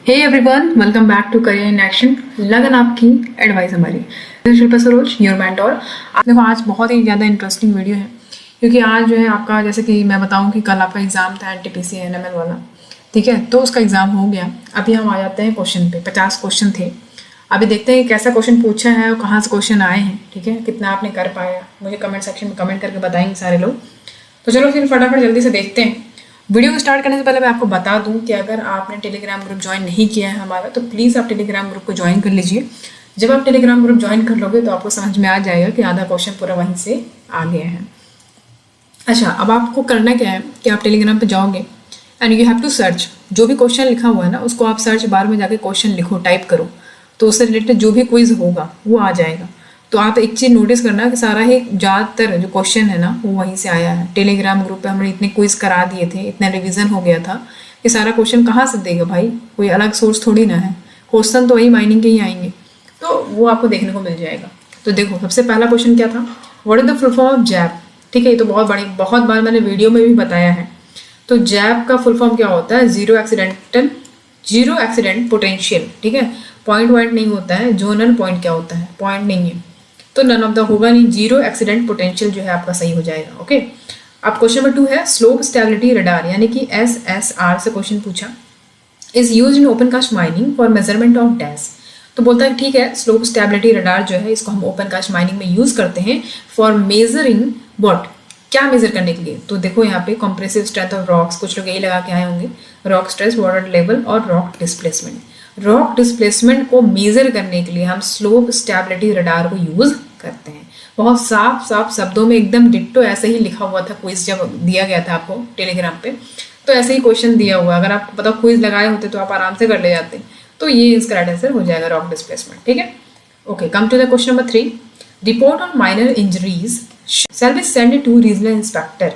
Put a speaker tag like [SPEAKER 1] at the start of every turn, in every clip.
[SPEAKER 1] Hey everyone, welcome back to career in action. लगन आपकी, advice हमारी। Shilpa Saroj, your mentor. देखो, आज बहुत ही ज़्यादा इंटरेस्टिंग वीडियो है क्योंकि आज जो है आपका, जैसे कि मैं बताऊं कि कल आपका एग्जाम था एनटीपीसी एनएमएल वाला, ठीक है। तो उसका एग्जाम हो गया। अभी हम आ जाते हैं क्वेश्चन पे। 50 क्वेश्चन थे। अभी देखते हैं कि कैसा क्वेश्चन पूछा है और कहाँ से क्वेश्चन आए हैं, ठीक है। कितना आपने कर पाया, मुझे कमेंट सेक्शन में कमेंट करके बताएंगे सारे लोग। तो चलो फिर फटाफट जल्दी से देखते हैं। वीडियो को स्टार्ट करने से पहले मैं आपको बता दूं कि अगर आपने टेलीग्राम ग्रुप ज्वाइन नहीं किया है हमारा, तो प्लीज़ आप टेलीग्राम ग्रुप को ज्वाइन कर लीजिए। जब आप टेलीग्राम ग्रुप ज्वाइन कर लोगे तो आपको समझ में आ जाएगा कि आधा क्वेश्चन पूरा वहीं से आ गया है। अच्छा, अब आपको करना क्या है कि आप टेलीग्राम पे जाओगे and you have to search. जो भी क्वेश्चन लिखा हुआ है ना, उसको आप सर्च बार में जाके क्वेश्चन लिखो, टाइप करो, तो उससे रिलेटेड जो भी क्विज होगा वो आ जाएगा। तो आप एक चीज़ नोटिस करना कि सारा ही ज़्यादातर जो क्वेश्चन है ना वो वहीं से आया है। टेलीग्राम ग्रुप पे हमने इतने क्विज करा दिए थे, इतना रिवीजन हो गया था कि सारा क्वेश्चन कहाँ से देगा भाई, कोई अलग सोर्स थोड़ी ना है। क्वेश्चन तो वही माइनिंग के ही आएंगे, तो वो आपको देखने को मिल जाएगा। तो देखो, सबसे पहला क्वेश्चन क्या था, what is the full form of JAP. ठीक है, ये तो बहुत बार मैंने वीडियो में भी बताया है। तो जैप का फुल फॉर्म क्या होता है, जीरो एक्सीडेंट पोटेंशियल। ठीक है, पॉइंट नहीं होता है। जोनल पॉइंट क्या होता है, पॉइंट नहीं है, तो नन ऑफ द होगा नहीं। जीरो एक्सीडेंट पोटेंशियल जो है आपका सही हो जाएगा। ओके, अब क्वेश्चन नंबर 2 है स्लोप स्टेबिलिटी रडार, यानी कि SSR से क्वेश्चन पूछा। Is use in open cast mining for measurement of dash. तो बोलता है ठीक है, स्लोप स्टेबिलिटी रडार जो है इसको हम ओपन कास्ट माइनिंग में यूज करते हैं फॉर मेजरिंग व्हाट, क्या मेजर करने के लिए। तो देखो यहाँ पे कॉम्प्रेसिव स्ट्रेंथ ऑफ रॉक्स, कुछ लोग यही लगा के आए होंगे, रॉक स्ट्रेस, वाटर लेवल और रॉक डिस्प्लेसमेंट। रॉक डिस्प्लेसमेंट को मेजर करने के लिए हम स्लोप स्टेबिलिटी रडार को यूज करते हैं। बहुत साफ शब्दों में एकदम डिट्टो ऐसे ही लिखा हुआ था क्विज जब दिया गया था आपको टेलीग्राम पे, तो ऐसे ही क्वेश्चन दिया हुआ। अगर आपको पता क्विज लगाए होते तो आप आराम से कर ले जाते। तो ये इसका राइट आंसर हो जाएगा, रॉक डिस्प्लेसमेंट। ठीक है, okay, come to the question number 3। Report on minor injuries shall be send to regional inspector.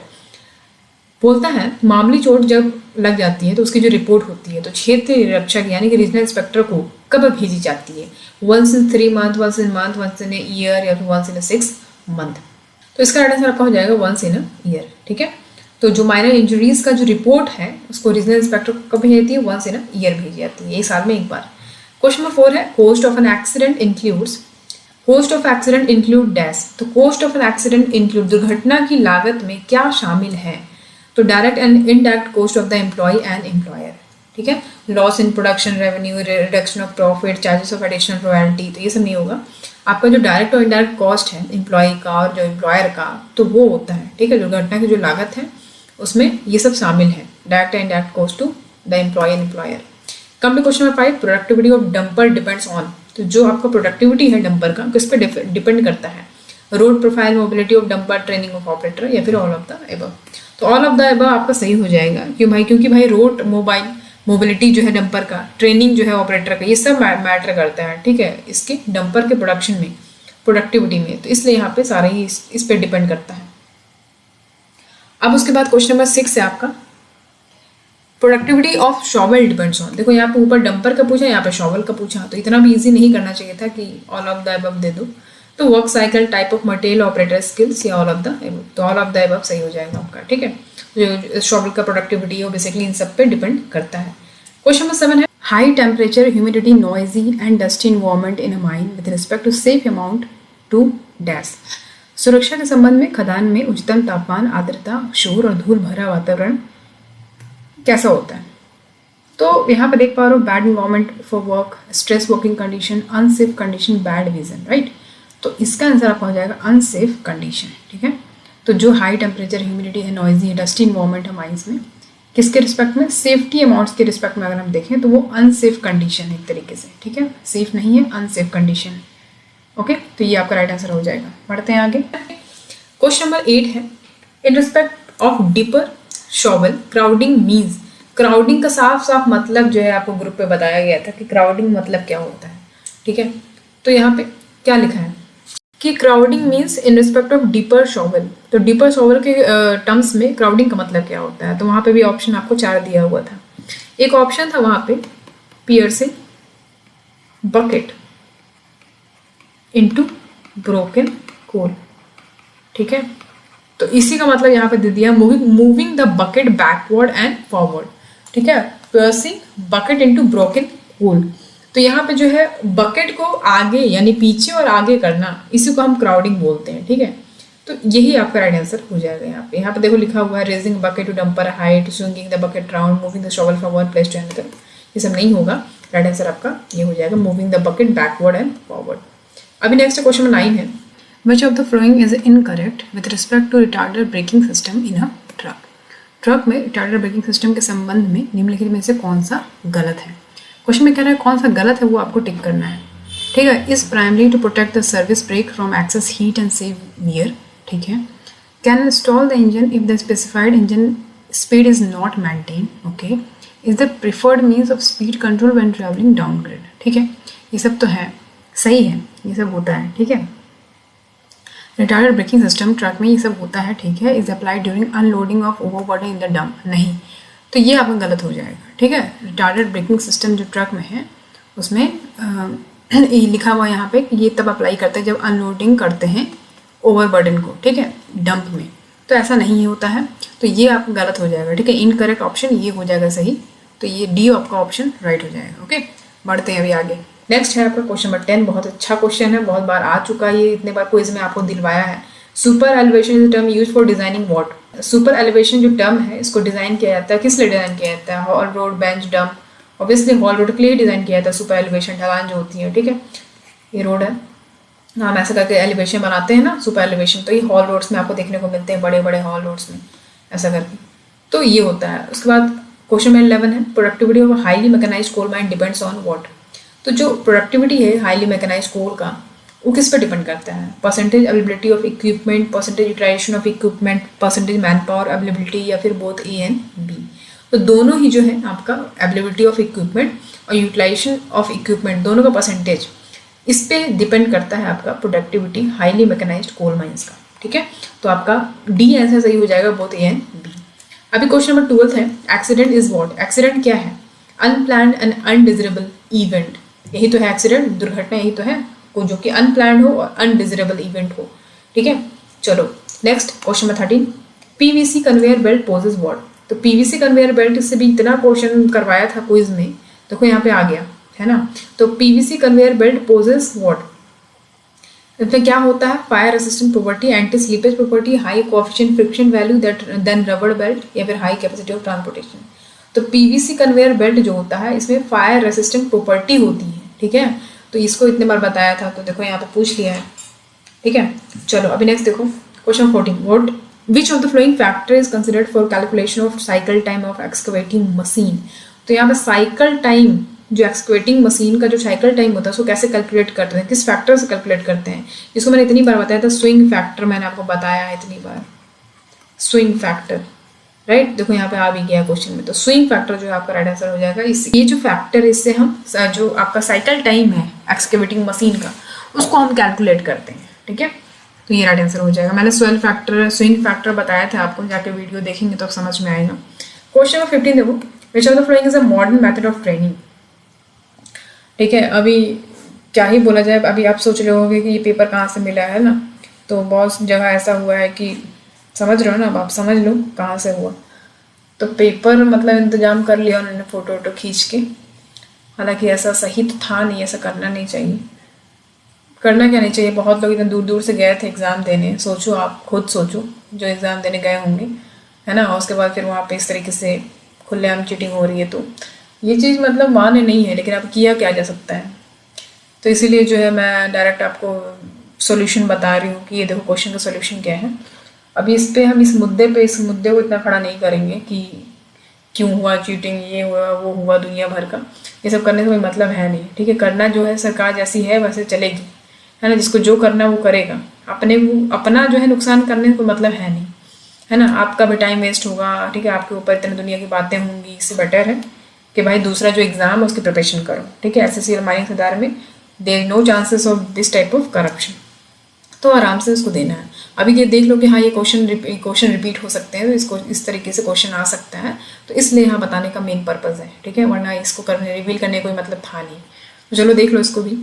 [SPEAKER 1] बोलता है मामूली चोट जब लग जाती है तो उसकी जो रिपोर्ट होती है तो क्षेत्र निरीक्षक यानी कि रीजनल इंस्पेक्टर को कब भेजी जाती है, once in 3 month, once in month, once in year या फिर वंस इन 6 मंथ। तो इसका राइट आंसर आपका हो जाएगा वंस इन ईयर। ठीक है, तो जो माइनर इंजरीज का जो रिपोर्ट है उसको रीजनल इंस्पेक्टर को कब भेजी जाती है, वंस इन ईयर भेजी जाती है, एक साल में एक बार। क्वेश्चन नंबर 4 है cost of an accident includes, cost of accident include dash. तो cost of an accident include, दुर्घटना की लागत में क्या शामिल है। तो direct and indirect cost of the employ and employer. ठीक है, loss in production revenue, reduction of profit, charges of additional royalty, तो ये सब नहीं होगा। आपका जो डायरेक्ट और इनडायरेक्ट कॉस्ट है एम्प्लॉय का और जो एम्प्लॉयर का, तो वो होता है। ठीक है, दुर्घटना की जो लागत है उसमें ये सब शामिल है, direct and indirect cost to the employ and employer. Come to question number 5, productivity of dumper depends on. तो जो आपका प्रोडक्टिविटी है डंपर का किस पे डिपेंड करता है, road profile, mobility of dumper, training of operator या फिर ऑल ऑफ द एबव। तो ऑल ऑफ द एबव आपका सही हो जाएगा। क्यों भाई, क्योंकि भाई रोड मोबाइल मोबिलिटी जो है डंपर का, ट्रेनिंग जो है ऑपरेटर का, ये सब मैटर करता है। ठीक है, इसके डंपर के प्रोडक्शन में, प्रोडक्टिविटी में, तो इसलिए यहाँ पे सारा ही इस पे डिपेंड करता है। अब उसके बाद क्वेश्चन नंबर 6 है आपका productivity of shovel depends on. देखो यहाँ पे ऊपर डंपर का पूछा, यहाँ पे शॉवल का पूछा, तो इतना भी इजी नहीं करना चाहिए था कि ऑल ऑफ द अबव दे दो। तो work cycle, type of material, operator skills या ऑल ऑफ द अबव, तो ऑल ऑफ द अबव सही हो जाएगा आपका। ठीक है, जो शॉवल का प्रोडक्टिविटी है वो बेसिकली इन सब पे डिपेंड करता है। क्वेश्चन नंबर 7 है high temperature, humidity, noisy and dusty environment in a mine with respect to safe amount to dash. सुरक्षा के संबंध में खदान में उच्चतम तापमान, आर्द्रता, शोर और धूल भरा वातावरण कैसा होता है। तो यहाँ पे देख पा रहे हो bad environment for work, stress working condition, unsafe condition, bad vision, right. तो इसका आंसर आपका हो जाएगा अनसेफ कंडीशन। ठीक है, तो जो हाई टेम्परेचर, ह्यूमिडिटी है, नॉइजी है, डस्टी इन्वायरमेंट है माइंस में, किसके रिस्पेक्ट में, सेफ्टी अमाउंट्स के रिस्पेक्ट में अगर हम देखें तो वो अनसेफ कंडीशन है एक तरीके से। ठीक है, सेफ नहीं है, अनसेफ कंडीशन। ओके, तो ये आपका राइट आंसर हो जाएगा। बढ़ते हैं आगे। क्वेश्चन नंबर 8 है in respect of dipper shovel crowding means. Crowding का साफ मतलब जो है आपको ग्रुप पे बताया गया था कि क्राउडिंग मतलब क्या होता है। ठीक है, तो यहाँ पे क्या लिखा है कि crowding means in respect of deeper shovel. तो डीपर शॉवल के टर्म्स में क्राउडिंग का मतलब क्या होता है। तो वहाँ पे भी ऑप्शन आपको 4 दिया हुआ था। एक ऑप्शन था वहाँ पे पियर्सिंग बकेट इनटू ब्रोकन कोल। ठीक है, तो इसी का मतलब यहाँ पे दे दिया moving the bucket backward and forward. ठीक है, piercing bucket into broken cool. तो यहाँ पे जो है बकेट को आगे यानी पीछे और आगे करना, इसी को हम क्राउडिंग बोलते हैं, ठीक है। तो यही आपका राइट आंसर हो जाएगा। यहाँ पे देखो लिखा हुआ है raising bucket to dumper height, swinging the bucket round, moving the shovel from one place to another. ये सब नहीं होगा, राइट आंसर आपका ये हो जाएगा moving the bucket backward and forward. अभी नेक्स्ट क्वेश्चन नंबर 9 है, which of the following is incorrect with respect to retarder braking system in a truck. Truck में रिटार्डर ब्रेकिंग सिस्टम के संबंध में निम्नलिखित में से कौन सा गलत है। क्वेश्चन में कह रहा है कौन सा गलत है वो आपको टिक करना है, ठीक है। Is primary to protect the service brake from excess heat and severe, ठीक है। Can install the engine if the specified engine speed is not maintain, okay. Is the preferred means of speed control when travelling downgrade, ठीक है। ये सब तो है, सही है, ये सब होता है, ठीक है। रिटार्डर ब्रेकिंग सिस्टम ट्रक में ये सब होता है, ठीक है। Is applied during unloading of overburden in the dump, नहीं, तो ये आपका गलत हो जाएगा, ठीक है। रिटार्डर ब्रेकिंग सिस्टम जो ट्रक में है उसमें लिखा हुआ यहाँ पे कि ये तब अप्लाई करते हैं जब अनलोडिंग करते हैं ओवरबर्डन को, ठीक है, डंप में। तो ऐसा नहीं होता है, तो ये आपका गलत हो जाएगा, ठीक है। इनकरेक्ट ऑप्शन ये हो जाएगा सही, तो ये डी आपका ऑप्शन राइट हो जाएगा, ओके। बढ़ते हैं अभी आगे। नेक्स्ट है आपका क्वेश्चन नंबर 10, बहुत अच्छा क्वेश्चन है, बहुत बार आ चुका है ये, इतने बार क्विज में आपको दिलवाया है। Super elevation is term use for designing what. Super elevation जो टर्म है इसको डिजाइन किया जाता है, किस लिए डिजाइन किया जाता है? Hall road, bench, dump. Obviously hall road के लिए डिजाइन किया जाता है सुपर एलिवेशन, ढलान जो होती है, ठीक है। ये रोड है, हम ऐसा करके एलिवेशन बनाते हैं ना, सुपर एलिवेशन, तो ये हॉल रोड्स में आपको देखने को मिलते हैं, बड़े बड़े हॉल रोड्स में ऐसा करके, तो ये होता है। उसके बाद क्वेश्चन नंबर 11 है, productivity of highly mechanised coal mine depends on what. तो जो प्रोडक्टिविटी है हाईली मैकेनाइज्ड कोल का, वो किस पे डिपेंड करता है? Percentage availability of equipment, percentage utilisation of equipment, percentage man power availability, या फिर बोथ ए एंड बी। तो दोनों ही जो है आपका अवेलेबिलिटी ऑफ इक्विपमेंट और यूटिलाइजेशन ऑफ इक्विपमेंट, दोनों का परसेंटेज, इस पे डिपेंड करता है आपका productivity highly mechanised coal mines का, ठीक है। तो आपका डी आंसर सही हो जाएगा, बोथ ए एंड बी। अभी क्वेश्चन नंबर 12 है, एक्सीडेंट इज व्हाट। एक्सीडेंट क्या है? अनप्लान्ड एंड अनडिजरेबल इवेंट, यही तो है एक्सीडेंट, दुर्घटना यही तो है, को जो कि अनप्लान्ड हो और अनडिजरेबल इवेंट हो, ठीक है। चलो next question number 13, PVC conveyor belt possess what. तो पीवीसी कन्वेयर बेल्ट से भी इतना क्वेश्चन करवाया था क्विज में, देखो यहाँ पे आ गया है ना। तो PVC conveyor belt possess what, इसमें क्या होता है? Fire resistant property, anti slippage property, high coefficient friction value that then rubber belt, या फिर हाई कैपेसिटी ऑफ ट्रांसपोर्टेशन। तो पीवीसी कन्वेयर बेल्ट जो होता है इसमें फायर रेसिस्टेंट प्रॉपर्टी होती है, ठीक है। तो इसको इतने बार बताया था, तो देखो यहाँ पे पूछ लिया है, ठीक है। चलो अभी नेक्स्ट देखो question 14, what which of the flowing factor is considered for calculation of cycle time of excavating machine. तो यहाँ पे साइकिल टाइम, जो एक्सकवेटिंग मशीन का जो साइकिल टाइम होता है उसको कैसे कैलकुलेट करते हैं, किस फैक्टर से कैलकुलेट करते हैं? इसको मैंने इतनी बार बताया था, स्विंग फैक्टर, मैंने आपको बताया है इतनी बार, स्विंग फैक्टर, राइट। देखो यहाँ पे आ भी गया क्वेश्चन में, तो स्विंग फैक्टर जो है आपका राइट आंसर हो जाएगा। ये जो फैक्टर, इससे हम जो आपका साइकिल टाइम है एक्सकेवेटिंग मशीन का, उसको हम कैलकुलेट करते हैं, ठीक है। तो ये राइट आंसर हो जाएगा। मैंने स्विंग फैक्टर बताया था आपको, जाके वीडियो देखेंगे तो समझ में आएगा। क्वेश्चन नंबर 15 देखो, विच of the following is a modern method of training, ठीक है। अभी क्या ही बोला जाए, अभी आप सोच रहे होंगे कि ये पेपर कहाँ से मिला है ना, तो बहुत जगह ऐसा हुआ है कि समझ रहे हो ना, अब आप समझ लो कहाँ से हुआ। तो पेपर मतलब इंतजाम कर लिया उन्होंने फोटो वोटो खींच के, हालांकि ऐसा सही तो था नहीं, ऐसा करना नहीं चाहिए। करना क्या नहीं चाहिए, बहुत लोग इतने दूर दूर से गए थे एग्ज़ाम देने, सोचो आप खुद सोचो जो एग्ज़ाम देने गए होंगे, है ना, और उसके बाद फिर वहाँ पे इस तरीके से खुलेआम चीटिंग हो रही है, तो ये चीज़ मतलब मान्य नहीं है, लेकिन अब किया क्या जा सकता है। तो इसीलिए जो है मैं डायरेक्ट आपको सॉल्यूशन बता रही हूँ कि ये देखो क्वेश्चन का सॉल्यूशन क्या है। अभी इस पे हम इस मुद्दे को इतना खड़ा नहीं करेंगे कि क्यों हुआ चीटिंग, ये हुआ वो हुआ, दुनिया भर का ये सब करने से कोई मतलब है नहीं, ठीक है। करना जो है सरकार जैसी है वैसे चलेगी, है ना, जिसको जो करना है वो करेगा, अपना जो है नुकसान करने से कोई मतलब है नहीं, है ना। आपका भी टाइम वेस्ट होगा, ठीक है, आपके ऊपर इतने दुनिया की बातें होंगी, इससे बेटर है कि भाई दूसरा जो एग्ज़ाम है उसकी प्रिपरेशन करो, ठीक है। SSC माइनिंग सेदार में there no chances of this type of corruption, तो आराम से उसको देना है। अभी ये देख लो कि हाँ ये क्वेश्चन रिपीट हो सकते हैं, तो इसको इस तरीके से क्वेश्चन आ सकता है, तो इसलिए यहाँ बताने का मेन पर्पज़ है, ठीक है, वरना इसको रिवील करने कोई मतलब था नहीं। तो चलो देख लो इसको भी।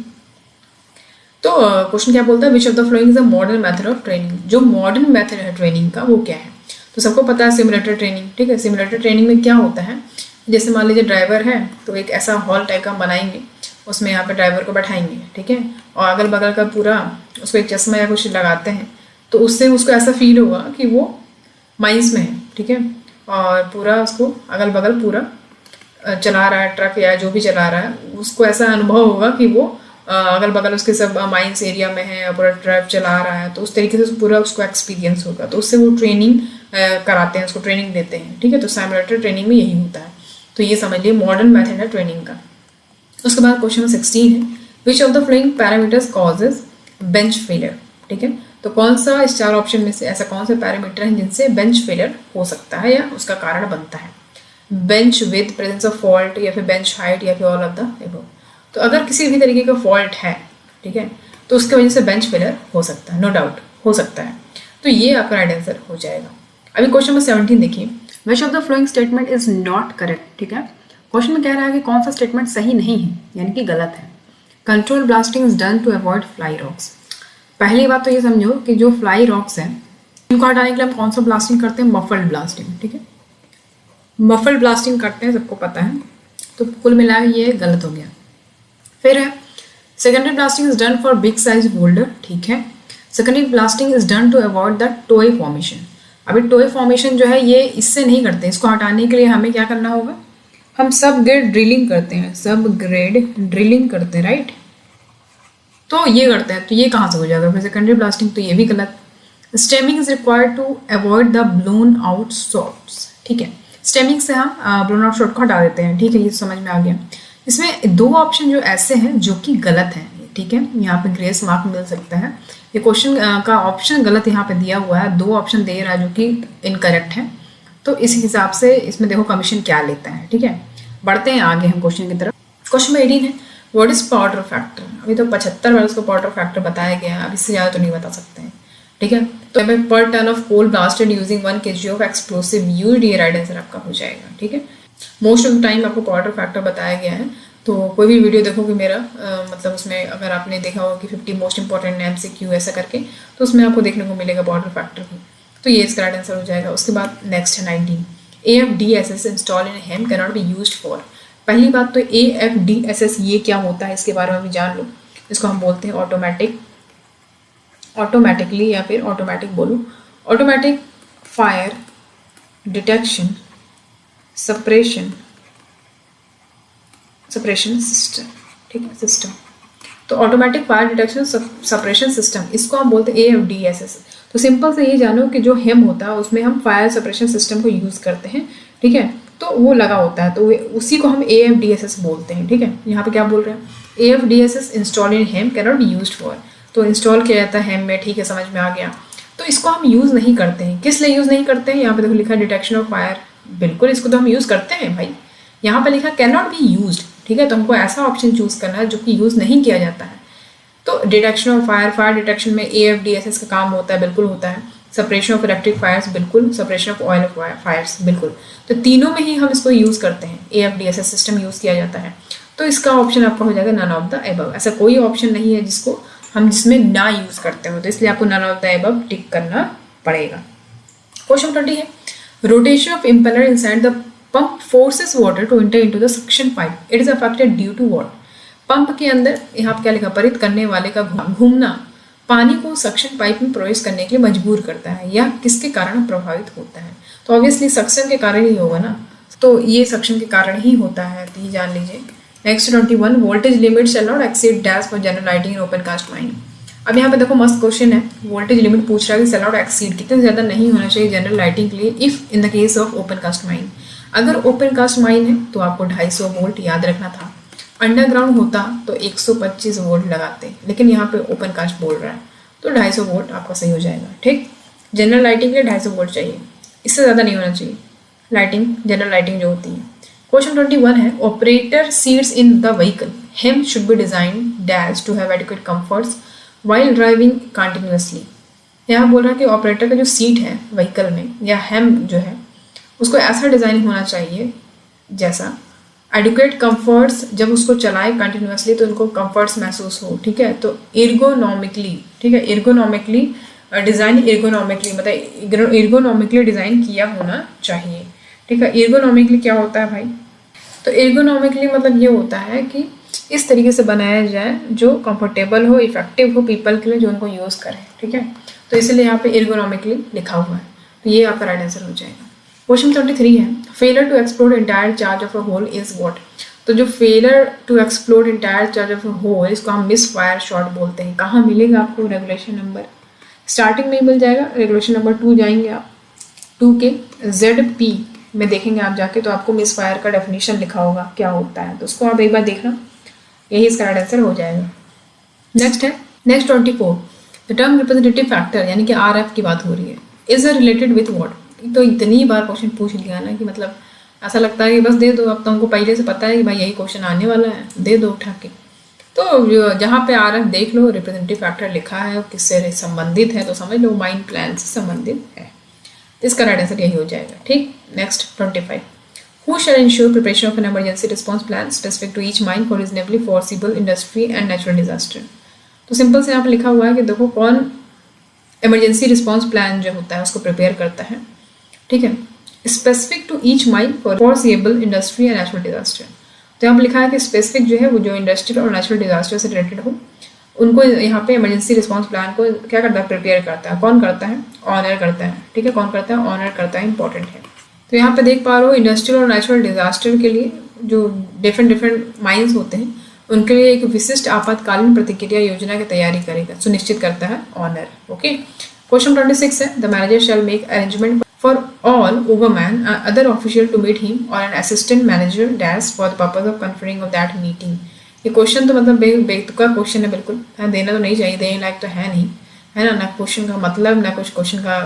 [SPEAKER 1] तो क्वेश्चन क्या बोलता है, which of the following is a modern method of training. जो मॉडर्न मेथड है ट्रेनिंग का वो क्या है? तो सबको पता है सिमुलेटर ट्रेनिंग, ठीक है। सिमुलेटर ट्रेनिंग में क्या होता है, जैसे मान लीजिए ड्राइवर है तो एक ऐसा हॉल टाइप का बनाएंगे, उसमें यहाँ पे ड्राइवर को बैठाएंगे, ठीक है, और अगल बगल का पूरा उसको एक चश्मा या कुछ लगाते हैं, तो उससे उसको ऐसा फील होगा कि वो माइंस में है, ठीक है, और पूरा उसको अगल बगल पूरा चला रहा है ट्रक या जो भी चला रहा है, उसको ऐसा अनुभव होगा कि वो अगल बगल उसके सब माइंस एरिया में है और पूरा ट्रक चला रहा है, तो उस तरीके से पूरा उसको एक्सपीरियंस होगा। तो उससे वो ट्रेनिंग कराते हैं, उसको ट्रेनिंग देते हैं, ठीक है। तो सिमुलेटर ट्रेनिंग में यही होता है। तो ये समझ लिए मॉडर्न मेथड है ट्रेनिंग का। उसके बाद क्वेश्चन नंबर 16 है, which of the flowing parameters causes bench failure, ठीक है। तो कौन सा इस 4 ऑप्शन में से ऐसा कौन सा पैरामीटर है जिनसे बेंच फेलियर हो सकता है या उसका कारण बनता है? Bench with presence of fault, या फिर बेंच हाइट, या फिर ऑल ऑफ द एबव। तो अगर किसी भी तरीके का फॉल्ट है, ठीक है, तो उसकी वजह से बेंच फेलियर हो सकता है, नो डाउट हो सकता है। तो ये आपका राइट आंसर हो जाएगा। अभी क्वेश्चन नंबर 17 देखिए, विच of the following statement is not correct, ठीक है। क्वेश्चन में कह रहा है कि कौन सा स्टेटमेंट सही नहीं है, यानी कि गलत है। Control blasting is done to avoid fly rocks. पहली बात तो ये समझो कि जो फ्लाई रॉक्स हैं इनको हटाने के लिए हम कौन सा ब्लास्टिंग करते हैं? मफल्ड ब्लास्टिंग, ठीक है, मफल्ड ब्लास्टिंग करते हैं, सबको पता है। तो कुल मिला ये गलत हो गया। फिर है secondary blasting is done for big size boulder, ठीक है। Secondary blasting is done to avoid the toe formation. अभी टोए फॉर्मेशन जो है ये इससे नहीं करते, इसको हटाने के लिए हमें क्या करना होगा? हम सब ग्रेड ड्रिलिंग करते हैं, सब ग्रेड ड्रिलिंग करते हैं, राइट। तो ये करते हैं, तो ये कहाँ से हो जाएगा फिर सेकेंडरी ब्लास्टिंग? तो ये भी गलत। Stemming is required to avoid the blown out shots, ठीक है। स्टेमिंग से हम ब्लोन आउट शॉट को हटा देते हैं, ठीक है, ये समझ में आ गया। इसमें 2 ऑप्शन जो ऐसे हैं जो कि गलत हैं, ठीक है, यहाँ पे ग्रेस मार्क मिल सकता है। ये क्वेश्चन का ऑप्शन गलत यहाँ पे दिया हुआ है, 2 ऑप्शन दे रहा है जो कि इनकरेक्ट है। तो इस हिसाब से इसमें देखो कमीशन क्या लेता है, ठीक है। बढ़ते हैं आगे हम क्वेश्चन की तरफ। क्वेश्चन में 18 है, व्हाट इज पाउडर फैक्टर? अभी तो 75 बार उसको पाउडर फैक्टर बताया गया है, अब इससे ज़्यादा तो नहीं बता सकते हैं, ठीक है। तो per ton of coal blasted using 1 kg of explosive used, ये राइट आंसर आपका हो जाएगा, ठीक है। मोस्ट ऑफ द टाइम आपको पाउडर फैक्टर बताया गया है। तो कोई भी वीडियो देखोगे मेरा मतलब उसमें अगर आपने देखा होगा कि 50 मोस्ट इंपॉर्टेंट MCQ ऐसा करके, तो उसमें आपको देखने को मिलेगा पाउडर फैक्टर भी। तो ये इसका राइट आंसर हो जाएगा। उसके बाद नेक्स्ट है 19, AFDSS install in HEMM can not be used for. पहली बात तो AFDSS ये क्या होता है इसके बारे में भी जान लो। इसको हम बोलते हैं ऑटोमेटिकली या फिर ऑटोमेटिक बोलो, automatic fire detection suppression system, ठीक है, सिस्टम। तो automatic fire detection suppression system, इसको हम बोलते हैं AFDSS। तो सिंपल से ये जानो कि जो हेम होता है उसमें हम फायर सप्रेशन सिस्टम को यूज़ करते हैं, ठीक है। तो वो लगा होता है, तो उसी को हम AFDSS बोलते हैं, ठीक है। यहाँ पे क्या बोल रहे हैं? AFDSS install in HEMM can not be used for. तो इंस्टॉल किया जाता है हेम में, ठीक है, समझ में आ गया। तो इसको हम यूज़ नहीं करते हैं। किस लिए यूज़ नहीं करते हैं? यहाँ पे देखो लिखा है डिटेक्शन ऑफ फायर, बिल्कुल इसको तो हम यूज़ करते हैं भाई। यहाँ पे लिखा कैन नॉट बी यूज्ड, ठीक है, तो हमको ऐसा ऑप्शन चूज़ करना है जो कि यूज़ नहीं किया जाता है। तो डिटेक्शन ऑफ फायर डिटेक्शन में AFDSS का काम होता है, बिल्कुल होता है। सप्रेशन ऑफ इलेक्ट्रिक फायर्स, बिल्कुल। सप्रेशन ऑफ ऑयल फायर्स, बिल्कुल। तो तीनों में ही हम इसको यूज़ करते हैं, AFDSS सिस्टम यूज़ किया जाता है। तो इसका ऑप्शन आपका हो जाएगा नन ऑफ द एबव। ऐसा कोई ऑप्शन नहीं है जिसको हम जिसमें ना यूज़ करते हो, तो इसलिए आपको none of the above tick करना पड़ेगा। क्वेश्चन 20 है, rotation of impeller inside the pump forces water to enter into the suction pipe, it is affected due to what? Pump के अंदर यहाँ क्या लिखा? परित करने वाले का घूमना पानी को सक्शन पाइप में प्रवेश करने के लिए मजबूर करता है, या किसके कारण प्रभावित होता है? तो ऑब्वियसली सक्शन के कारण ही होगा ना, तो ये सक्शन के कारण ही होता है, तो ये जान लीजिए। Next 21, voltage limit shall not exceed dash for general lighting in open cast mine. अब यहाँ पे देखो मस्त क्वेश्चन है, वोल्टेज लिमिट पूछ रहा है कि शैल नॉट एक्सीड कितने ज़्यादा नहीं होना चाहिए जनरल लाइटिंग के लिए, if in the case of open cast mine. अगर ओपन कास्ट माइन है तो आपको 250 वोल्ट याद रखना था। अंडरग्राउंड होता तो 125 वोल्ट लगाते, लेकिन यहाँ पे ओपन कास्ट बोल रहा है तो 250 वोल्ट आपका सही हो जाएगा, ठीक। जनरल लाइटिंग के लिए 250 वोल्ट चाहिए, इससे ज़्यादा नहीं होना चाहिए लाइटिंग, जनरल लाइटिंग जो होती है। क्वेश्चन 21 है, operator seats in the vehicle HEMM should be design dash to have adequate comforts while driving continuously. यहाँ बोल रहा है कि ऑपरेटर का जो सीट है व्हीकल में या हेम जो है उसको ऐसा डिज़ाइन होना चाहिए जैसा एडिक्वेट कंफर्ट्स, जब उसको चलाए कंटिन्यूअसली तो उनको कंफर्ट्स महसूस हो, ठीक है। तो एर्गोनॉमिकली, ठीक है, एर्गोनॉमिकली डिज़ाइन, एर्गोनॉमिकली मतलब एर्गोनॉमिकली डिज़ाइन किया होना चाहिए, ठीक है। एर्गोनॉमिकली क्या होता है भाई? तो एर्गोनॉमिकली मतलब ये होता है कि इस तरीके से बनाया जाए जो कंफर्टेबल हो, इफेक्टिव हो पीपल के लिए जो उनको यूज़ करें, ठीक है। तो इसलिए यहाँ पे एर्गोनॉमिकली लिखा हुआ है, तो ये आपका राइट आंसर हो जाएगा। क्वेश्चन 23 है, failure to explore entire charge of a hole is what. तो जो failure to explore entire charge of a hole, इसको हम मिस फायर शॉट बोलते हैं। कहाँ मिलेगा आपको? रेगुलेशन नंबर स्टार्टिंग में ही मिल जाएगा, रेगुलेशन नंबर 2 जाएंगे आप, 2 के ZP में देखेंगे आप जाके, तो आपको मिस फायर का डेफिनेशन लिखा होगा क्या होता है, तो उसको आप एक बार देखना, यही इसका राइट आंसर हो जाएगा। नेक्स्ट है, next 24, the term representative factor यानी कि RF की बात हो रही है, इज रिलेटेड विथ व्हाट। तो इतनी बार क्वेश्चन पूछ लिया ना कि मतलब ऐसा लगता है कि बस दे दो, अब तो हमको पहले से पता है कि भाई यही क्वेश्चन आने वाला है, दे दो उठा के। तो जहाँ पे RF देख लो रिप्रेजेंटेटिव फैक्टर लिखा है, किससे संबंधित है, तो समझ लो माइंड प्लान से संबंधित है, इसका राइट आंसर यही हो जाएगा, ठीक। Next 25, who shall insure preparation of an emergency response plan specific to each mine for reasonably foreseeable industry and natural disaster. तो सिंपल से यहाँ पे लिखा हुआ है कि देखो कौन इमरजेंसी रिस्पॉन्स प्लान जो होता है उसको प्रिपेयर करता है, ठीक है, specific to each mine for foreseeable industry and natural disaster. तो यहाँ पे लिखा है कि स्पेसिफिक जो है वो जो इंडस्ट्रियल और नेचुरल डिजास्टर से रिलेटेड हो, उनको यहाँ पे इमरजेंसी रिस्पॉन्स प्लान को क्या करता है? प्रिपेयर करता है। कौन करता है? ऑनर करता है, ठीक है। कौन करता है? ऑनर करता है, इंपॉर्टेंट है। तो यहाँ पे देख पा रहे हो इंडस्ट्रियल और नेचुरल डिजास्टर के लिए जो डिफरेंट माइंस होते हैं उनके लिए एक विशिष्ट आपातकालीन प्रतिक्रिया योजना की तैयारी करेगा, सुनिश्चित करता है ऑनर। ओके, क्वेश्चन 26 है, the manager shall make arrangement for all overman other official to meet him और an assistant manager dash for the purpose of confirming of that meeting. ये क्वेश्चन तो मतलब बेतुका क्वेश्चन है, बिल्कुल है, देना तो नहीं चाहिए, देने लायक तो है नहीं, है ना क्वेश्चन का मतलब ना कुछ क्वेश्चन का,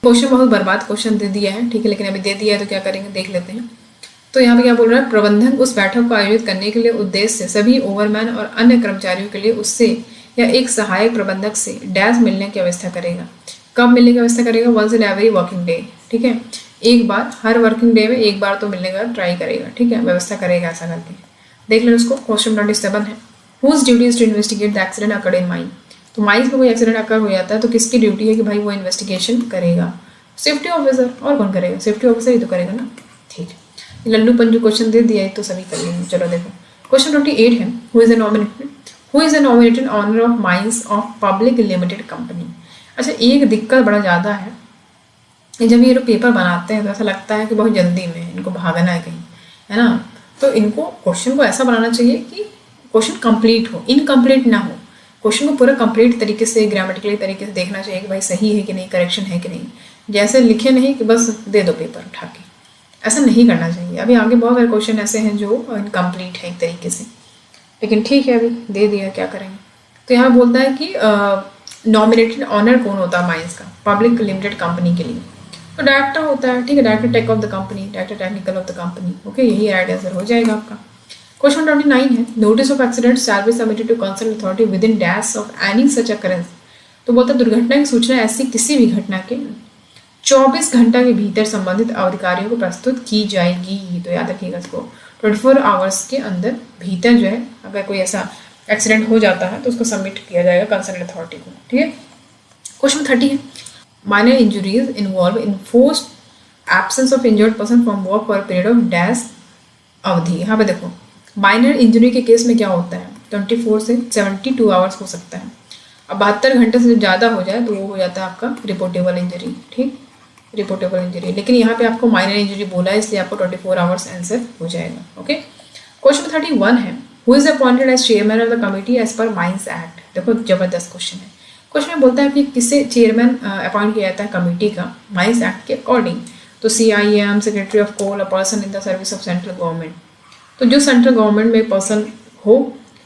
[SPEAKER 1] क्वेश्चन बहुत बर्बाद क्वेश्चन दे दिया है, ठीक है, लेकिन अभी दे दिया है तो क्या करेंगे देख लेते हैं। तो यहाँ पे क्या बोल रहा है, प्रबंधक उस बैठक को आयोजित करने के लिए उद्देश्य से सभी ओवरमैन और अन्य कर्मचारियों के लिए उससे या एक सहायक प्रबंधक से डैश मिलने की व्यवस्था करेगा। कब मिलने की व्यवस्था करेगा? Once in every working day, ठीक है, एक बार हर वर्किंग डे में एक बार तो मिलने का ट्राई करेगा, ठीक है, व्यवस्था करेगा ऐसा करके। देख लें उसको। क्वेश्चन 27 है, whose duty is to investigate the accident occurred in mine. तो माइंस में कोई एक्सीडेंट अकर हो जाता है तो किसकी ड्यूटी है कि भाई वो इन्वेस्टिगेशन करेगा? Safety officer. और कौन करेगा? सेफ्टी ऑफिसर ही तो करेगा ना, ठीक है। लल्लू पंजू क्वेश्चन दे दिया है तो सभी कर लेंगे। चलो देखो, क्वेश्चन 28 है, who is a nominated owner of mines of public limited company. अच्छा, एक दिक्कत बड़ा ज़्यादा है, जब ये लोग पेपर बनाते हैं तो ऐसा लगता है कि बहुत जल्दी में इनको भागना है कहीं, है ना। तो इनको क्वेश्चन को ऐसा बनाना चाहिए कि क्वेश्चन कंप्लीट हो, इनकम्प्लीट ना हो। क्वेश्चन को पूरा कंप्लीट तरीके से, ग्रामेटिकली तरीके से देखना चाहिए कि भाई सही है कि नहीं, करेक्शन है कि नहीं। जैसे लिखे नहीं कि बस दे दो पेपर उठा के, ऐसा नहीं करना चाहिए। अभी आगे बहुत सारे क्वेश्चन ऐसे हैं जो इनकम्प्लीट है एक तरीके से, लेकिन ठीक है अभी दे दिया, क्या करेंगे। तो यहाँ बोलता है कि नॉमिनेटेड ऑनर कौन होता है माइंस का पब्लिक लिमिटेड कंपनी के लिए? तो डायरेक्टर होता है, ठीक है, director tech of the company, director technical of the company. Okay, यही राइट आंसर हो जाएगा आपका। क्वेश्चन 29 है, notice of accident shall be submitted to concern authority within dash of any such occurrence. तो बोलता है दुर्घटना की सूचना ऐसी किसी भी घटना के 24 घंटा के भीतर संबंधित अधिकारियों को प्रस्तुत की जाएगी। तो याद रखिएगा इसको, 24 आवर्स के अंदर भीतर जो है अगर कोई ऐसा एक्सीडेंट हो जाता है तो उसको सबमिट किया जाएगा कंसर्न अथॉरिटी को, ठीक है। क्वेश्चन 30 है, minor injuries involve in forced absence of injured person from work for period of dash अवधि। यहाँ पे देखो, माइनर इंजरी के केस में क्या होता है, 24 से 72 आवर्स हो सकता है। अब 72 घंटे से ज़्यादा हो जाए तो वो हो जाता है आपका रिपोर्टेबल इंजरी, ठीक, रिपोर्टेबल इंजरी। लेकिन यहाँ पे आपको माइनर इंजरी बोला है इसलिए आपको 24 आवर्स आंसर हो जाएगा। ओके, क्वेश्चन 31 है, who is appointed as chairman of the committee as per mines act. देखो जबरदस्त क्वेश्चन है। क्वेश्चन में बोलता है कि किसे चेयरमैन अपॉइंट किया जाता है कमेटी का माइंस एक्ट के अकॉर्डिंग। तो CIM, secretary of coal, a person in the service of central government. तो जो सेंट्रल गवर्नमेंट में पर्सन हो,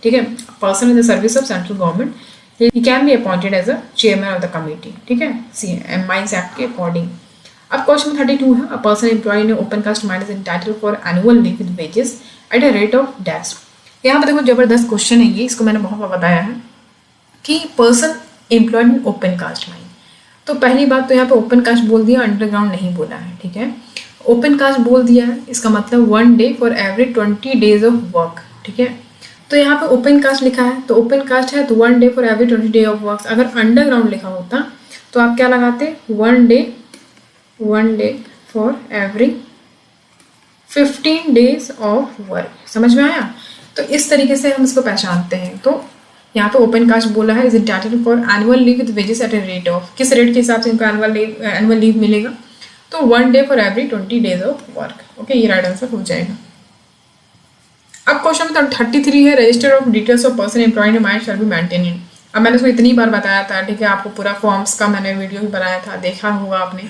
[SPEAKER 1] ठीक है, person in the service of central government, he can be appointed as a chairman of the committee, ठीक है, CM mines act के according. अब क्वेश्चन 32 है, a person employed in open cast mine is entitled for annual leave with wages at a rate of dash. यहाँ पे देखो जबरदस्त question है ये, इसको मैंने बहुत बार बताया है कि person employed in open cast mine. तो पहली बात तो यहाँ पे ओपन कास्ट बोल दिया, अंडरग्राउंड नहीं बोला है, ठीक है। ओपन कास्ट बोल दिया है, इसका मतलब 1 day for every 20 days of work, ठीक है। तो यहाँ पे ओपन कास्ट लिखा है तो ओपन कास्ट है तो 1 day for every 20 day of work. अगर अंडरग्राउंड लिखा होता तो आप क्या लगाते, 1 day for every 15 days of work. समझ में आया? तो इस तरीके से हम इसको पहचानते हैं। तो यहाँ पे ओपन कास्ट बोला है is entitled for annual leave with wages at a rate of, किस रेट के हिसाब से इनको एनुअल लीव मिलेगा? तो 1 day for every 20 days of work. Okay, ये राइट आंसर हो जाएगा। अब क्वेश्चन नंबर 33 है, register of details of person employed in mind shall be maintain. अब मैंने उसको इतनी बार बताया था, ठीक है, आपको पूरा फॉर्म्स का मैंने वीडियो भी बनाया था, देखा होगा आपने,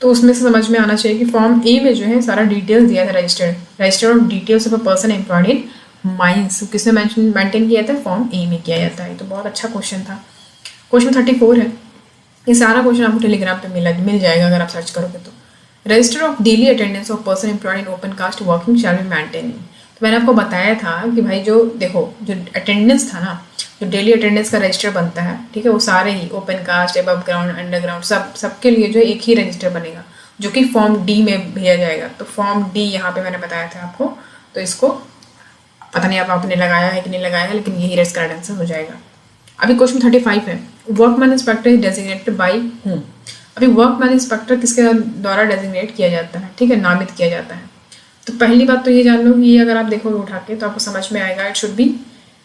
[SPEAKER 1] तो उसमें से समझ में आना चाहिए कि फॉर्म ए में जो है सारा डिटेल्स दिया था, register of details of a person employed in mines, किसने मेंटेन किया था? फॉर्म ए में किया जाता है। तो बहुत अच्छा क्वेश्चन था। क्वेश्चन 34 है, ये सारा क्वेश्चन आपको टेलीग्राम पे मिल जाएगा अगर आप सर्च करोगे तो। Register of daily attendance of person employed in open cast working shall be maintain. तो मैंने आपको बताया था कि भाई जो देखो जो अटेंडेंस था ना, जो डेली अटेंडेंस का रजिस्टर बनता है, ठीक है, वो सारे ही open cast, above ground, underground, सबके लिए जो एक ही रजिस्टर बनेगा जो कि फॉर्म डी में भेजा जाएगा। तो फॉर्म डी यहाँ पे मैंने बताया था आपको, तो इसको पता नहीं आपने लगाया है कि नहीं लगाया है, लेकिन यही इसका आंसर हो जाएगा। अभी क्वेश्चन 35 है, workman inspector is designated by whom. अभी वर्कमैन इंस्पेक्टर किसके द्वारा डेजिग्नेट किया जाता है? ठीक है, नामित किया जाता है। तो पहली बात तो ये जान लो कि ये अगर आप देखोगे उठा के तो आपको समझ में आएगा, it should be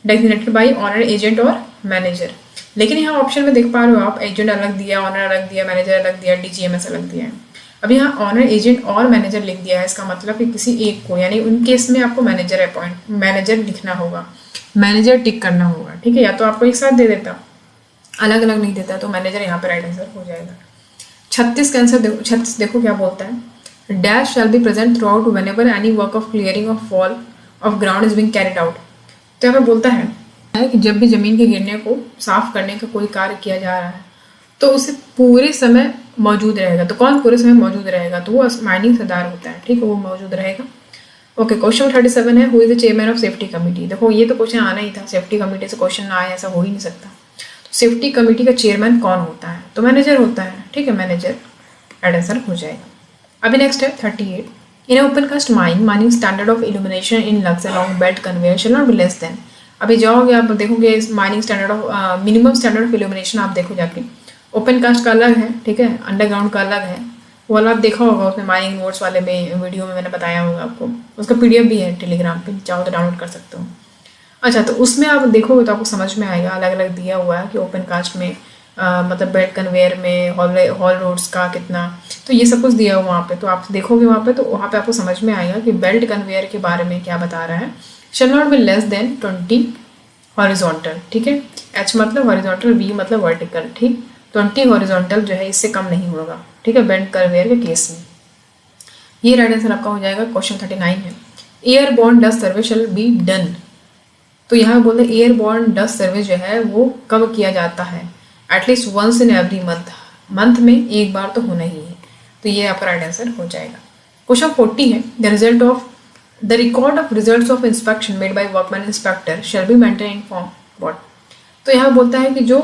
[SPEAKER 1] designated by owner, agent और मैनेजर। लेकिन यहाँ ऑप्शन में देख पा रहे हो आप, एजेंट अलग दिया, ऑनर अलग दिया, मैनेजर अलग दिया, डीजीएमएस अलग दिया है। अब यहाँ ऑनर, एजेंट और मैनेजर लिख दिया है, इसका मतलब कि किसी एक को, यानी उन केस में आपको मैनेजर लिखना होगा, मैनेजर टिक करना होगा। ठीक है, या तो आपको एक साथ दे देता, अलग अलग नहीं देता, तो मैनेजर यहाँ पे राइट आंसर हो जाएगा। 36 का आंसर देखो, 36 देखो क्या बोलता है, dash shall be present through out whenever any work of clearing of fall of ground is being carried out. तो यहाँ पे बोलता है कि जब भी जमीन के गिरने को साफ करने का कोई कार्य किया जा रहा है तो उसे पूरे समय मौजूद रहेगा। तो कौन पूरे समय मौजूद रहेगा? तो वो माइनिंग सरदार होता है, ठीक है, वो मौजूद रहेगा। ओके, क्वेश्चन 37 है, who is the chairman of safety committee. देखो ये तो क्वेश्चन आना ही था, सेफ्टी कमेटी से क्वेश्चन ना आए ऐसा हो ही नहीं सकता। तो सेफ्टी कमेटी का चेयरमैन कौन होता है? तो मैनेजर होता है, ठीक है, मैनेजर राइट आंसर हो जाएगा। अभी नेक्स्ट है 38, in open cast mining standard of illumination in lugs along belt conveyor shall not be less than. अभी जाओगे आप देखोगे mining standard of minimum standard of illumination आप देखो जाके, ओपन कास्ट का अलग है, ठीक है, अंडरग्राउंड का अलग है, वो वाला आप देखा होगा उसमें माइनिंग नोट्स वाले में वीडियो में मैंने बताया होगा आपको, उसका पीडीएफ भी है टेलीग्राम पे, चाहो तो डाउनलोड कर सकते हो। अच्छा, तो उसमें आप देखोगे तो आपको समझ में आएगा, अलग अलग दिया हुआ है कि ओपन कास्ट में मतलब बेल्ट कन्वेयर में हॉल रोड्स का कितना, तो ये सब कुछ दिया हुआ वहाँ पे। तो आप देखोगे वहाँ पे तो वहाँ पे आपको समझ में आएगा कि बेल्ट कन्वेयर के बारे में क्या बता रहा है, शैल not be less then 20 horizontal, ठीक है, एच मतलब हॉरिजॉन्टल, वी मतलब वर्टिकल, ठीक, 20 हॉरिजॉन्टल जो है इससे कम नहीं होगा, ठीक है, बेल्ट कन्वेयर के केस में। ये राइट आंसर आपका हो जाएगा। क्वेश्चन 39 है, airborne dust survey shall be done. तो यहाँ बोलते हैं एयरबॉर्न डस्ट सर्वे जो है वो कब किया जाता है? At least once in every month में एक बार तो होना ही है। तो ये आपका राइट आंसर हो जाएगा। क्वेश्चन 40 है, the record of results of inspection made by workman inspector shell be maintain in form what. तो यहाँ बोलता है कि जो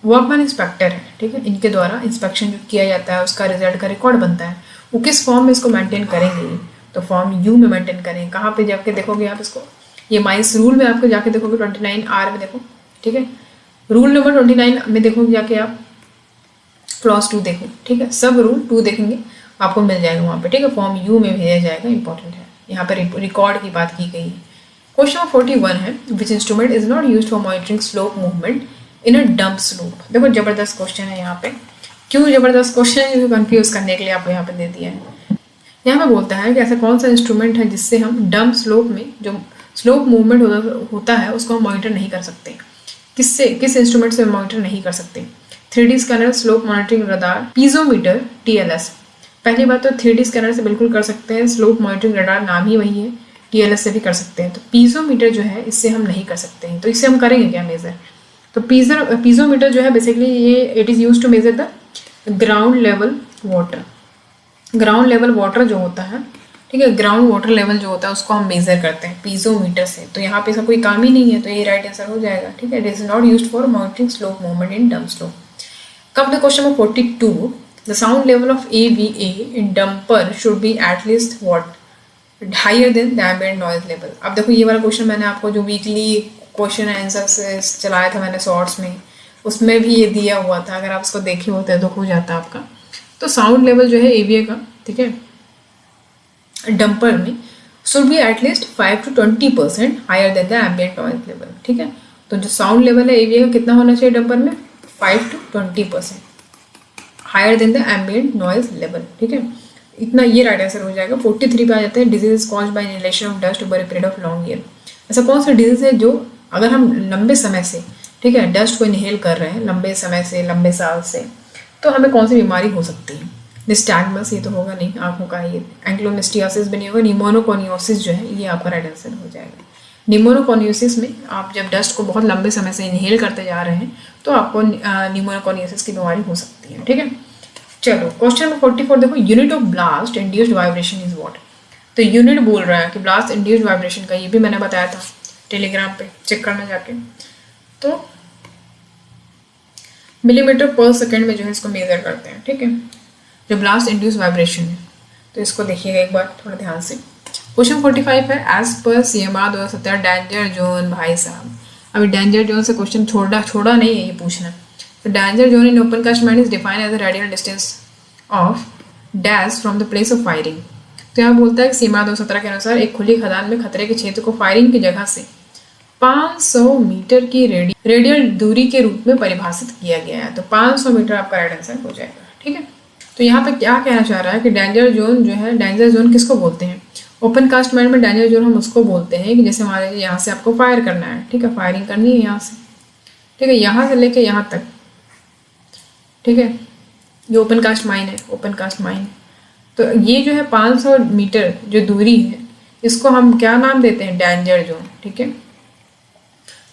[SPEAKER 1] वर्कमैन इंस्पेक्टर है, ठीक है, इनके द्वारा इंस्पेक्शन जो किया जाता है उसका रिजल्ट का रिकॉर्ड बनता है, वो किस फॉर्म में इसको मेंटेन करेंगे? तो फॉर्म यू में मेंटेन करें। कहाँ पे जाके देखोगे आप इसको? ये माइंस रूल में आपको जाके देखोगे 29R में देखो, ठीक है, रूल नंबर 29 में देखोगे जाके आप, क्लॉज 2 देखो, ठीक है, सब रूल 2 देखेंगे आपको मिल जाएगा वहाँ पे, ठीक है, फॉर्म यू में भेजा जाएगा, इंपॉर्टेंट है, यहाँ पर रिकॉर्ड की बात की गई है। क्वेश्चन 41 है, which instrument is not used for monitoring slope movement in a dump slope. देखो जबरदस्त क्वेश्चन है यहाँ पे, क्यों जबरदस्त क्वेश्चन है? क्योंकि कंफ्यूज करने के लिए आपको यहाँ पे दे दिया है। यहाँ पे बोलता है कि ऐसा कौन सा इंस्ट्रूमेंट है जिससे हम डंप स्लोप में जो स्लोप मूवमेंट होता है उसको हम मॉनिटर नहीं कर सकते। किस इंस्ट्रूमेंट से मॉनिटर नहीं कर सकते? 3D scanner, slope monitoring radar, piezometer, TLS। पहली बात तो 3D स्कैनर से बिल्कुल कर सकते हैं, स्लोप मॉनिटरिंग रडार नाम ही वही है, TLS से भी कर सकते हैं। तो पीजोमीटर जो है इससे हम नहीं कर सकते हैं, तो इससे हम करेंगे क्या मेजर? तो पीजोमीटर जो है बेसिकली ये it is use to measure the ground level water. Ground level water जो होता है, ठीक है, ग्राउंड वाटर लेवल जो होता है उसको हम मेजर करते हैं पीजोमीटर से। तो यहाँ पे इसका कोई काम ही नहीं है, तो ये राइट आंसर हो जाएगा, ठीक है। It is not used for monitoring slope movement in dump slope. Come to question number 42, the sound level of AVA in dumper should be at least what higher than the ambient noise level. अब देखो ये वाला question मैंने आपको जो weekly question answer चलाया था मैंने शॉर्ट्स में, उसमें भी ये दिया हुआ था, अगर आप उसको देखे होते तो हो जाता आपका। तो साउंड लेवल जो है AVA का, ठीक है, डंपर में should be at least 5 to 20% higher than the ambient noise level. ठीक है, तो जो साउंड लेवल है एवीए का कितना होना चाहिए डंपर में, 5 to 20% higher than the ambient noise level. ठीक है, इतना ये राइट आंसर हो जाएगा। 43 पे आ जाते हैं, disease is caused by inhalation of dust over a period of long year. ऐसा कौन सा डिजीज है जो अगर हम लंबे समय से, ठीक है, डस्ट को इनहेल कर रहे हैं लंबे समय से, लंबे साल से, तो हमें कौन सी बीमारी हो सकती है। निस्टैग्मस ये तो होगा नहीं, आंखों का ये एंक्लोमिस्टियासिस भी नहीं होगा। निमोनोकोनियोसिस जो है ये आपका राइट आंसर हो जाएगा। निमोनोकोनियोसिस में आप जब डस्ट को बहुत लंबे समय से इनहेल करते जा रहे हैं तो आपको निमोनोकोनियोसिस की बीमारी हो सकती है। ठीक है, चलो क्वेश्चन नंबर 44 देखो, unit of blast induced vibration is what. तो यूनिट बोल रहा है कि ब्लास्ट इंड्यूस्ड वाइब्रेशन का, ये भी मैंने बताया था टेलीग्राम पे, चेक करना जाके। तो मिलीमीटर पर सेकेंड में जो है इसको मेजर करते हैं। ठीक है, जो ब्लास्ट इंड्यूस वाइब्रेशन है, तो इसको देखिएगा एक बार थोड़ा ध्यान से। क्वेश्चन 45 है, as per CMR 2017 danger zone. भाई साहब अभी डेंजर जोन से क्वेश्चन छोड़ा नहीं है ये पूछना। तो danger zone in open cast mine is defined as a radial distance of dash from the place of firing. तो यहाँ बोलता है कि CMR 2017 के अनुसार एक खुली खदान में खतरे के क्षेत्र को फायरिंग की जगह से 500 मीटर की रेडियल दूरी के रूप में परिभाषित किया गया है। तो 500 मीटर आपका राइट आंसर हो जाएगा। ठीक है, तो यहाँ पे क्या कहना चाह रहा है कि डेंजर जोन जो है, डेंजर जोन किसको बोलते हैं, ओपन कास्ट माइन में डेंजर जोन हम उसको बोलते हैं कि जैसे मान लीजिए यहाँ से आपको फायर करना है। ठीक है, फायरिंग करनी है यहाँ से, ठीक है, यहाँ से लेके यहाँ तक। ठीक है, ये ओपन कास्ट माइन है, ओपन कास्ट माइन। तो ये जो है 500 मीटर जो दूरी है, इसको हम क्या नाम देते हैं, डेंजर जोन। ठीक है,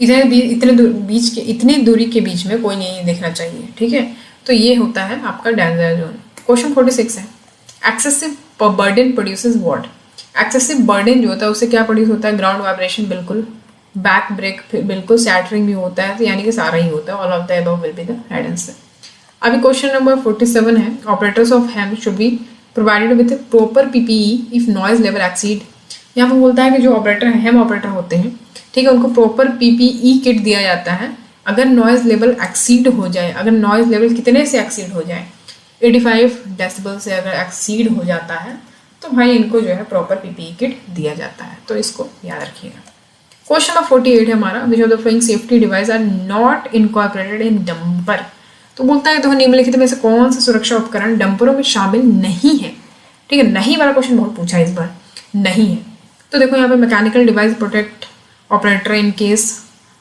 [SPEAKER 1] इतनी दूरी के बीच में कोई नहीं देखना चाहिए। ठीक है, तो ये होता है आपका डेंजर जोन। क्वेश्चन 46 है, excessive burden produces what. Excessive burden जो होता है उससे क्या प्रोड्यूस होता है, ग्राउंड वाइब्रेशन बिल्कुल, बैक ब्रेक बिल्कुल, सैटरिंग भी होता है, तो यानी कि सारा ही होता है। All of the above will be the right answer. अभी क्वेश्चन नंबर 47 है, operators of HEMM should be provided with proper PPE if noise level exceed. यहाँ पर बोलता है कि जो ऑपरेटर हैं, हेम ऑपरेटर होते हैं, ठीक है, उनको प्रॉपर PPE किट दिया जाता है अगर नॉइज लेवल एक्सीड हो जाए। अगर नॉइज लेवल कितने से एक्सीड हो जाए, 85 डेसिबल से अगर एक्सीड हो जाता है तो भाई इनको जो है प्रॉपर PPE किट दिया जाता है। तो इसको याद रखिएगा। क्वेश्चन नंबर 48 है हमारा, which of the following safety device are not incorporated in dumper. तो बोलता है तो निम्नलिखित में से कौन सा सुरक्षा उपकरण डंपरों में शामिल नहीं है। ठीक है, नहीं वाला क्वेश्चन बहुत पूछा है इस बार, नहीं है। तो देखो यहाँ पे mechanical device protect operator in case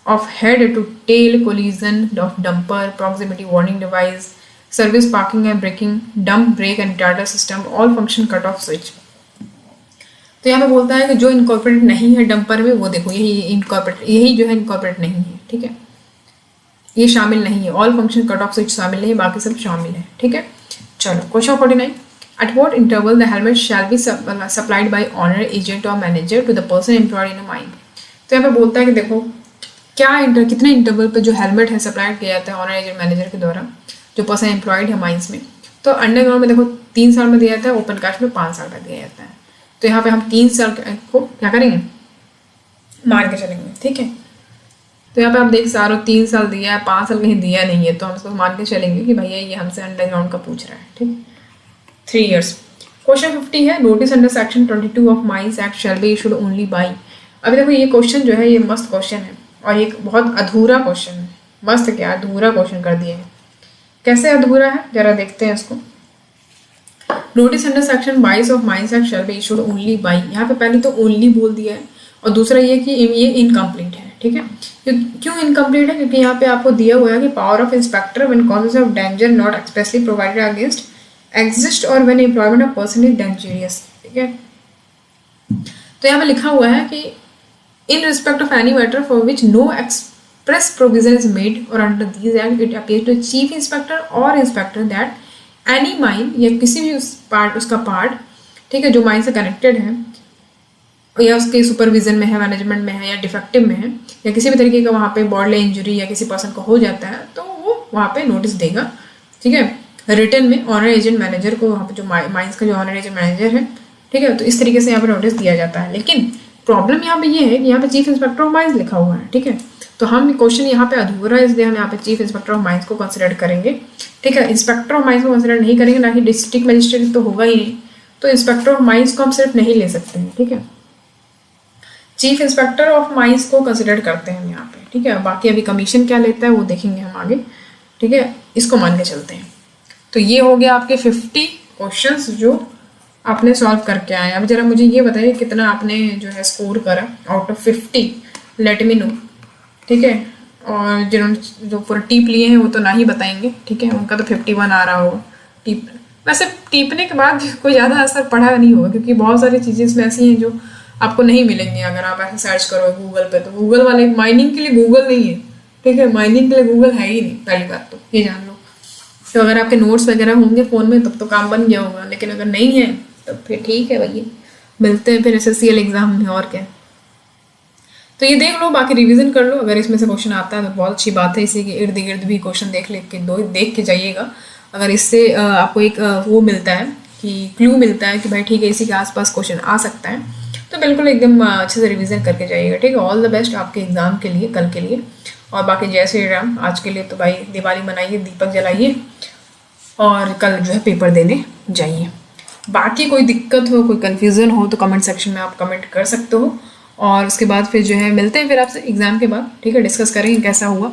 [SPEAKER 1] of head to tail collision of dumper, proximity warning device, service parking and braking, dump brake and retarder system, all function cut off switch। तो यहाँ पे बोलता है कि जो इनकॉर्पोरेट नहीं है dumper में, वो देखो यही जो है इनकॉर्पोरेट नहीं है। ठीक है, ये शामिल नहीं है, all function cut off switch शामिल नहीं है, बाकी सब शामिल है। ठीक है, चलो question 49, at what interval the helmet shall be supplied by owner agent और manager to the person employed in a mine. तो यहाँ पे बोलता है कि देखो कितने इंटरवल पे जो हेलमेट है सप्लाइड किया जाता है ऑनर एजेंट मैनेजर के द्वारा जो पर्सन एम्प्लॉयड है माइंस में। तो अंडरग्राउंड में देखो 3 साल में दिया जाता है, ओपन कास्ट में 5 साल का दिया जाता है। तो यहाँ पे हम 3 साल को क्या करेंगे, मान के चलेंगे। ठीक है, तो यहाँ पे आप देख सारो 3 साल दिया है, 5 साल कहीं दिया नहीं है, तो हम इसको मान के चलेंगे कि भैया ये हमसे अंडरग्राउंड का पूछ रहा है। ठीक, 3 years। क्वेश्चन 50 है, notice under section 22 of mines act shall be issued only by. अभी देखो ये क्वेश्चन जो है ये मस्त क्वेश्चन है और एक बहुत अधूरा क्वेश्चन है। मस्त क्या, अधूरा क्वेश्चन कर दिया है। कैसे अधूरा है जरा देखते हैं इसको। Notice under section 22 of mines act shall be issued only by. यहाँ पे पहले तो ओनली बोल दिया है और दूसरा ये कि ये इनकम्प्लीट है। ठीक है, क्यों इनकम्प्लीट है, क्योंकि यहाँ पे आपको दिया हुआ है कि power of inspector when causes of danger not expressly provided against exist और when employment of person is dangerous. ठीक है, तो यहाँ पे लिखा हुआ है कि in respect of any matter for which no express provision is made or under these act it appears to chief inspector or inspector that any mine या किसी भी उसका पार्ट, ठीक है, जो माइन से कनेक्टेड है या उसके सुपरविजन में है, मैनेजमेंट में है या डिफेक्टिव में है या किसी भी तरीके का वहाँ पे बॉडली इंजरी या किसी पर्सन को हो जाता है तो वो वहाँ पे नोटिस देगा। ठीक है, रिटर्न में ऑनर एजेंट मैनेजर को, वहाँ पे जो माइंस का जो ऑनर एजेंट मैनेजर है, ठीक है, तो इस तरीके से यहाँ पे नोटिस दिया जाता है। लेकिन प्रॉब्लम यहाँ पे ये है कि यहाँ पे चीफ इंस्पेक्टर ऑफ माइंस लिखा हुआ है। ठीक है, तो हम क्वेश्चन यहाँ पे अधूरा है, इसलिए हम यहाँ पे चीफ इंस्पेक्टर ऑफ माइंस को कंसिडर करेंगे। ठीक है, इंस्पेक्टर ऑफ माइंस को कंसिडर नहीं करेंगे, ना कि डिस्ट्रिक्ट मजिस्ट्रेट तो होगा ही नहीं, तो इंस्पेक्टर ऑफ माइंस को हम सिर्फ नहीं ले सकते हैं, ठीक है, चीफ इंस्पेक्टर ऑफ माइंस को कंसिडर करते हैं हम यहाँ पे, ठीक है। बाकी अभी कमीशन क्या लेता है वो देखेंगे हम आगे, ठीक है, इसको मान के चलते हैं। तो ये हो गया आपके 50 क्वेश्चंस जो आपने सॉल्व करके आए। अब जरा मुझे ये बताइए कितना आपने जो है स्कोर करा out of 50, let me know, ठीक है। और जिन्होंने जो पूरा टीप लिए हैं वो तो ना ही बताएंगे, ठीक है, उनका तो 51 आ रहा होगा टीप। वैसे टीपने के बाद कोई ज़्यादा असर पड़ा नहीं होगा, क्योंकि बहुत सारी चीज़ें इसमें ऐसी हैं जो आपको नहीं मिलेंगी अगर आप ऐसे सर्च करो गूगल पे। तो गूगल वाले माइनिंग के लिए गूगल नहीं है, ठीक है, माइनिंग के लिए गूगल है ही नहीं, पहली बात तो ये जान लो। तो अगर आपके नोट्स वगैरह होंगे फ़ोन में तब तो काम बन गया होगा, लेकिन अगर नहीं है तो फिर ठीक है भैया, मिलते हैं फिर SSCL एग्ज़ाम में, और क्या। तो ये देख लो, बाकी रिवीजन कर लो, अगर इसमें से क्वेश्चन आता है तो बहुत अच्छी बात है। इसी के इर्द गिर्द भी क्वेश्चन देख के जाइएगा। अगर इससे आपको एक वो मिलता है कि क्लू मिलता है कि भाई ठीक है इसी के आसपास क्वेश्चन आ सकता है, तो बिल्कुल एकदम अच्छे से रिवीजन करके जाइएगा, ठीक है। ऑल द बेस्ट आपके एग्ज़ाम के लिए, कल के लिए। और बाकी जय श्री राम। आज के लिए तो भाई दिवाली मनाइए, दीपक जलाइए, और कल जो है पेपर देने जाइए। बाकी कोई दिक्कत हो, कोई कन्फ्यूज़न हो तो कमेंट सेक्शन में आप कमेंट कर सकते हो। और उसके बाद फिर जो है मिलते हैं फिर आपसे एग्ज़ाम के बाद, ठीक है, डिस्कस करेंगे कैसा हुआ।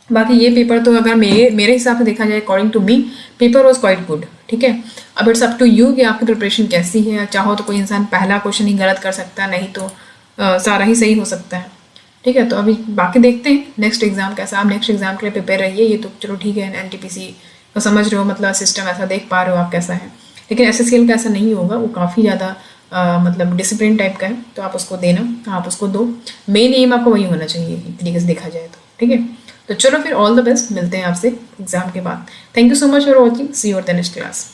[SPEAKER 1] बाकी ये पेपर तो अगर मेरे हिसाब से देखा जाए, according to me, paper was quite good, ठीक है। अब इट्स अप टू यू कि आपकी प्रिपरेशन कैसी है। चाहो तो कोई इंसान पहला क्वेश्चन ही गलत कर सकता है, नहीं तो सारा ही सही हो सकता है, ठीक है। तो अभी बाकी देखते हैं नेक्स्ट एग्ज़ाम कैसा। आप नेक्स्ट एग्ज़ाम के लिए प्रिपेयर रहिए, ये तो चलो ठीक है, NTPC तो समझ रहे हो, मतलब सिस्टम ऐसा देख पा रहे हो आप कैसा है। लेकिन SSCL का ऐसा नहीं होगा, वो काफ़ी ज़्यादा मतलब डिसिप्लिन टाइप का है, तो आप उसको देना, आप उसको दो। मेन एम आपको वही होना चाहिए एक तरीके से देखा जाए तो, ठीक है। तो चलो फिर ऑल द बेस्ट, मिलते हैं आपसे एग्ज़ाम के बाद। Thank you so much for watching, see you on the next class.